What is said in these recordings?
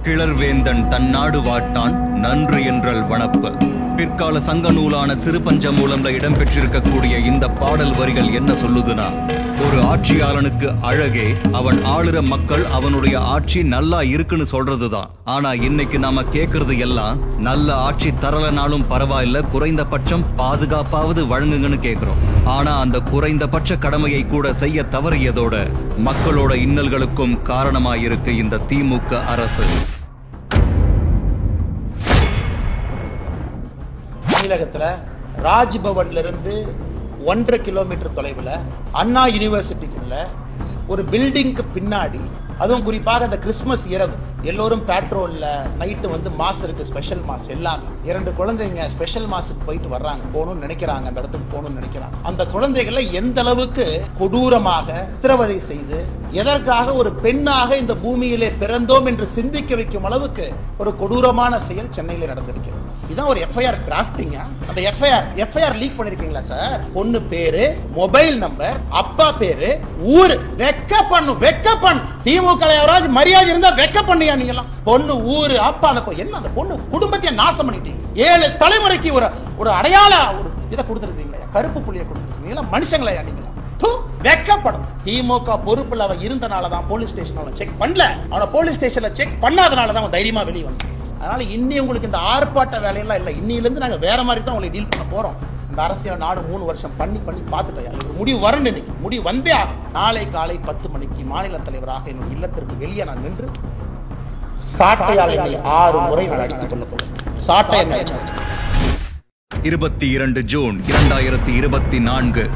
கிளர்வேந்தன் தன்னாடு வாட்டான் நன்று என்றல் வனப்பு. பிற்கால சங்க நூலான சிறுபஞ்ச மூலம்ல இடம்பெற்றிருக்கக்கூடிய இந்த பாடல் வரிகள் என்ன சொல்லுதுன்னா, ஒரு ஆட்சியாளனுக்கு அழகே அவன் ஆளுற மக்கள் அவனுடைய ஆட்சி நல்லா இருக்குன்னு சொல்றதுதான். ஆனா இன்னைக்கு நாம கேக்குறது எல்லாம் நல்ல ஆட்சி தரலனாலும் பரவாயில்ல, குறைந்தபட்சம் பாதுகாப்பாவது வழங்குங்கன்னு கேக்குறோம். ஆனா அந்த குறைந்தபட்ச கடமையை கூட செய்ய தவறியதோட மக்களோட இன்னல்களுக்கும் காரணமாயிருக்கு இந்த திமுக அரசு. தமிழகத்துல ராஜ்பவன்ல இருந்து 1.5 கிலோமீட்டர் தொலைவில் அண்ணா யூனிவர்சிட்டிக்குள்ள ஒரு பில்டிங்க்கு பின்னாடி, அதுவும் குறிப்பாக அந்த கிறிஸ்துமஸ் இரவு எல்லோரும் பேட்ரோல்ல நைட்டு மாஸ் இருக்கு, ஸ்பெஷல் மாஸ் எல்லாமே. 2 குழந்தைங்க ஸ்பெஷல் மாஸுக்கு போயிட்டு வர்றாங்க, போகணும்னு நினைக்கிறாங்க, அந்த இடத்துக்கு போகணும்னு நினைக்கிறாங்க. அந்த குழந்தைகளை எந்த அளவுக்கு கொடூரமாக சித்திரவதை செய்து, எதற்காக ஒரு பெண்ணாக இந்த பூமியிலே பிறந்தோம் என்று சிந்திக்க வைக்கும் அளவுக்கு ஒரு கொடூரமான செயல் சென்னையில் நடந்திருக்கிறது. இதான் ஒரு எஃப்ஐஆர் டிராஃப்டிங். அந்த எஃப்ஐஆர் லீக் பண்ணிருக்கீங்களா சார்? பொண்ணு பேரு, மொபைல் நம்பர், அப்பா பேரு, ஊரு. வெக்க பண்ணு திமுக எவராஜ் மரியாதை இருந்தா வெக்க பண்ணியா நீங்களாம்? பொண்ணு, ஊரு, அப்பா, அந்த பொண்ணு குடும்பத்தை நாசம் பண்ணிட்டீங்க. 7 தலைமுறைக்கு ஒரு அடையாள ஒரு இதை கொடுத்துருக்கீங்களா? கருப்பு புள்ளியை கொடுத்துருக்கீங்களா? மனுஷங்களையா நீங்களா? வெக்கப்படும். திமுக பொறுப்புல அவன் இருந்தனாலதான் போலீஸ் ஸ்டேஷன் செக் பண்ணல. அவனை போலீஸ் ஸ்டேஷன்ல செக் பண்ணாதனாலதான் அவன் தைரியமா வெளியே வந்தான். அதனால இன்னி உங்களுக்கு இந்த ஆர்ப்பாட்ட வேலையெல்லாம் இல்லை. இன்னிலிருந்து நாங்கள் வேற மாதிரி தான் உங்களை டீல் பண்ண போறோம். இந்த அரசியல் நாடு 3 வருஷம் பண்ணி பார்த்துட்டேன். எனக்கு முடிவு வரணும். இன்னைக்கு முடிவு வந்தே நாளை காலை 10 மணிக்கு மாநில தலைவராக என்னுடைய இல்லத்திற்கு வெளியே நான் நின்று சாட்டையால் 6 முறை நான் அடித்துக் கொள்ள போகிறேன். சாட்டை என்ன? 22 ஜூன் 2024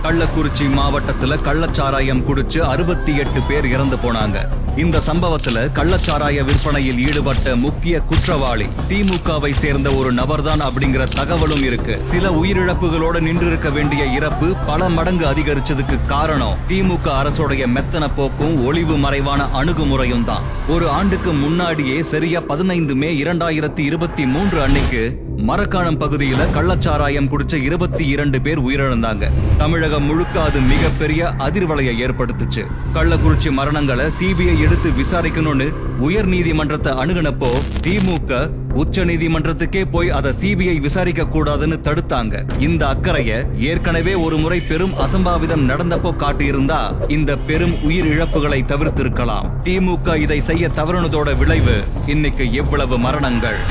கள்ளக்குறிச்சி மாவட்டத்துல கள்ளச்சாராயம் குடிச்சு 68 பேர் இறந்து போனாங்க. இந்த சம்பவத்துல கள்ளச்சாராய விற்பனையில் ஈடுபட்ட முக்கிய குற்றவாளி திமுகவை சேர்ந்த ஒரு நபர்தான் அப்படிங்கிற தகவலும் இருக்கு. சில உயிரிழப்புகளோட நின்று இருக்க வேண்டிய இறப்பு பல மடங்கு அதிகரிச்சதுக்கு காரணம் திமுக அரசுடைய மெத்தன போக்கும் ஒளிவு மறைவான அணுகுமுறையும் தான். ஒரு ஆண்டுக்கு முன்னாடியே சரியா 15 மே 2023 அன்னைக்கு மரக்காணம் பகுதியில கள்ளச்சாராயம் குடிச்ச 22 பேர் உயிரிழந்தாங்க. தமிழகம் முழுக்க அது மிகப்பெரிய அதிர்வலையை ஏற்படுத்துச்சு. கள்ளக்குறிச்சி மரணங்களை சிபிஐ எடுத்து விசாரிக்கணும்னு உயர் நீதிமன்றத்தை அணுகுனப்போ திமுக உச்ச நீதிமன்றத்துக்கே போய் அதை சிபிஐ விசாரிக்க கூடாதுன்னு தடுத்தாங்க. இந்த அக்கறைய ஏற்கனவே ஒரு முறை பெரும் அசம்பாவிதம் நடந்தப்போ காட்டியிருந்தா இந்த பெரும் உயிர் இழப்புகளை தவிர்த்திருக்கலாம். திமுக இதை செய்ய தவறுனதோட விளைவு இன்னைக்கு எவ்வளவு மரணங்கள்.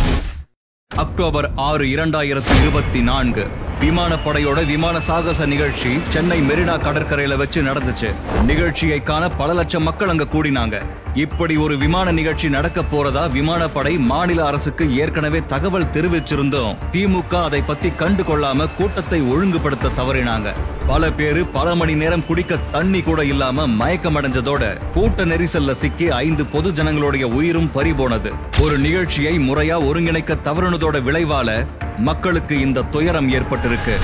அக்டோபர் 6, 2024 விமானப்படையோட விமான சாகச நிகழ்ச்சி சென்னை மெரினா கடற்கரையில வச்சு நடந்துச்சு. நிகழ்ச்சியை காண பல லட்சம் மக்கள் அங்க கூடினாங்க. இப்படி ஒரு விமான நிகழ்ச்சி நடக்க போறதா விமானப்படை மாநில அரசுக்கு ஏற்கனவே தகவல் தெரிவிச்சிருந்தோம். திமுக அதை பத்தி கண்டு கொள்ளாம கூட்டத்தை ஒழுங்குபடுத்த தவறினாங்க. பல பேரு பல மணி நேரம் குடிக்க தண்ணி கூட இல்லாம மயக்கம் அடைஞ்சதோட கூட்ட நெரிசல்ல சிக்கி 5 பொது ஜனங்களுடைய உயிரும் பறிபோனது. ஒரு நிகழ்ச்சியை முறையா ஒருங்கிணைக்க தவறுனதோட விளைவால மக்களுக்கு இந்த துயரம் ஏற்பட்டிருக்கு.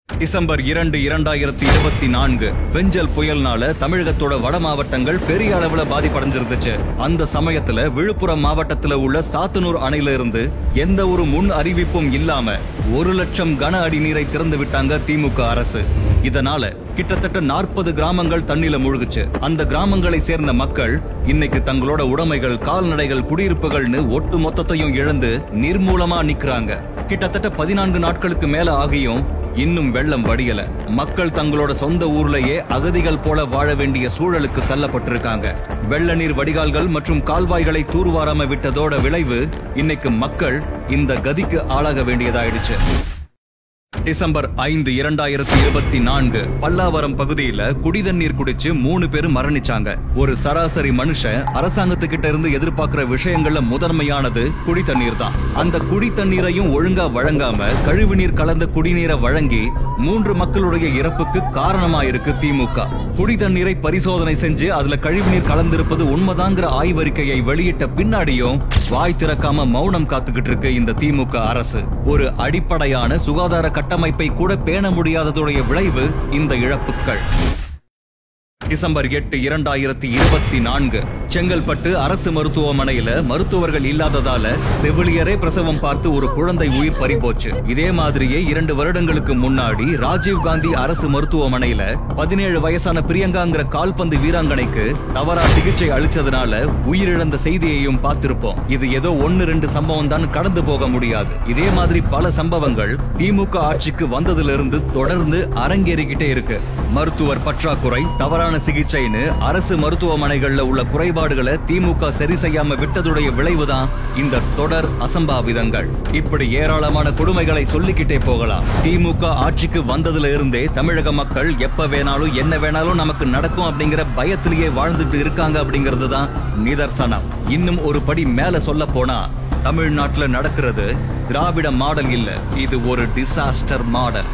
டிசம்பர் 2, 2024 வெஞ்சல் புயல்னால தமிழகத்தோட வட மாவட்டங்கள் பெரிய அளவுல பாதிப்படைஞ்சிருந்துச்சு. அந்த சமயத்துல விழுப்புரம் மாவட்டத்துல உள்ள சாத்தனூர் அணையில இருந்து எந்த ஒரு முன் அறிவிப்பும் இல்லாம 1 லட்சம் கன அடி நீரை திறந்து விட்டாங்க திமுக அரசு. இதனால கிட்டத்தட்ட 40 கிராமங்கள் தண்ணில மூழ்குச்சு. அந்த கிராமங்களை சேர்ந்த மக்கள் இன்னைக்கு தங்களோட உடைமைகள், கால்நடைகள், குடியிருப்புகள்னு ஒட்டு மொத்தத்தையும் இழந்து நிர்மூலமா நிக்கிறாங்க. கிட்டத்தட்ட 14 நாட்களுக்கு மேல ஆகியும் இன்னும் வெள்ளம் வடியல. மக்கள் தங்களோட சொந்த ஊர்லயே அகதிகள் போல வாழ வேண்டிய சூழலுக்கு தள்ளப்பட்டிருக்காங்க. வெள்ள நீர் வடிகால்கள் மற்றும் கால்வாய்களை தூர்வாராம விட்டதோட விளைவு இன்னைக்கு மக்கள் இந்த கதிக்கு ஆளாக வேண்டியதாயிடுச்சு. டிசம்பர் 5, 2024 பல்லாவரம் பகுதியில குடிதண்ணீர் குடிச்சு 3 பேரும் மரணிச்சாங்க. ஒரு சராசரி மனுஷன் அரசாங்கத்துக்கிட்ட இருந்து எதிர்பார்க்கிற விஷயங்கள்ல முதன்மையானது குடித்தண்ணீர் தான். அந்த குடித்தண்ணீரையும் ஒழுங்கா வழங்காம கழிவுநீர் கலந்த குடிநீரை வழங்கி 3 மக்களுடைய இறப்புக்கு காரணமாயிருக்கு திமுக. குடித்தண்ணீரை பரிசோதனை செஞ்சு அதுல கழிவுநீர் கலந்திருப்பது உண்மைதாங்கிற ஆய்வறிக்கையை வெளியிட்ட பின்னாடியும் வாய் திறக்காம மௌனம் காத்துக்கிட்டு இருக்கு இந்த திமுக அரசு. ஒரு அடிப்படையான சுகாதார கட்டமைப்பை கூட பேண முடியாததுடைய விளைவு இந்த இழப்புகள். டிசம்பர் 8, 2024 செங்கல்பட்டு அரசு மருத்துவமனையில மருத்துவர்கள் இல்லாததால செவிலியரே பிரசவம் பார்த்து ஒரு குழந்தை உயிர் பறிபோச்சு. இதே மாதிரியே 2 வருடங்களுக்கு முன்னாடி ராஜீவ்காந்தி அரசு மருத்துவமனையில 17 வயசான பிரியங்காங்கிற கால்பந்து வீராங்கனைக்கு தவறா சிகிச்சை அளிச்சதுனால உயிரிழந்த செய்தியையும் பார்த்திருப்போம். இது ஏதோ 1-2 சம்பவம் தான் கடந்து போக முடியாது. இதே மாதிரி பல சம்பவங்கள் திமுக ஆட்சிக்கு வந்ததிலிருந்து தொடர்ந்து அரங்கேறிக்கிட்டே இருக்கு. மருத்துவர் பற்றாக்குறை, தவறான சிகிச்சைன்னு அரசு மருத்துவமனைகள்ல உள்ள குறைபாடுகளை திமுக சரி செய்யாம விட்டதுடைய விளைவுதான் இந்த தொடர் அசம்பாவிதங்கள். இப்படி ஏராளமான கொடுமைகளை சொல்லிக்கிட்டே போகலாம். திமுக ஆட்சிக்கு வந்ததுல இருந்தே தமிழக மக்கள் எப்ப வேணாலும் என்ன வேணாலும் நமக்கு நடக்கும் அப்படிங்கிற பயத்திலேயே வாழ்ந்துட்டு இருக்காங்க அப்படிங்கிறது தான் நிதர்சனம். இன்னும் ஒரு படி மேல சொல்ல போனா தமிழ்நாட்டுல நடக்கிறது திராவிட மாடல் இல்ல, இது ஒரு டிசாஸ்டர் மாடல்.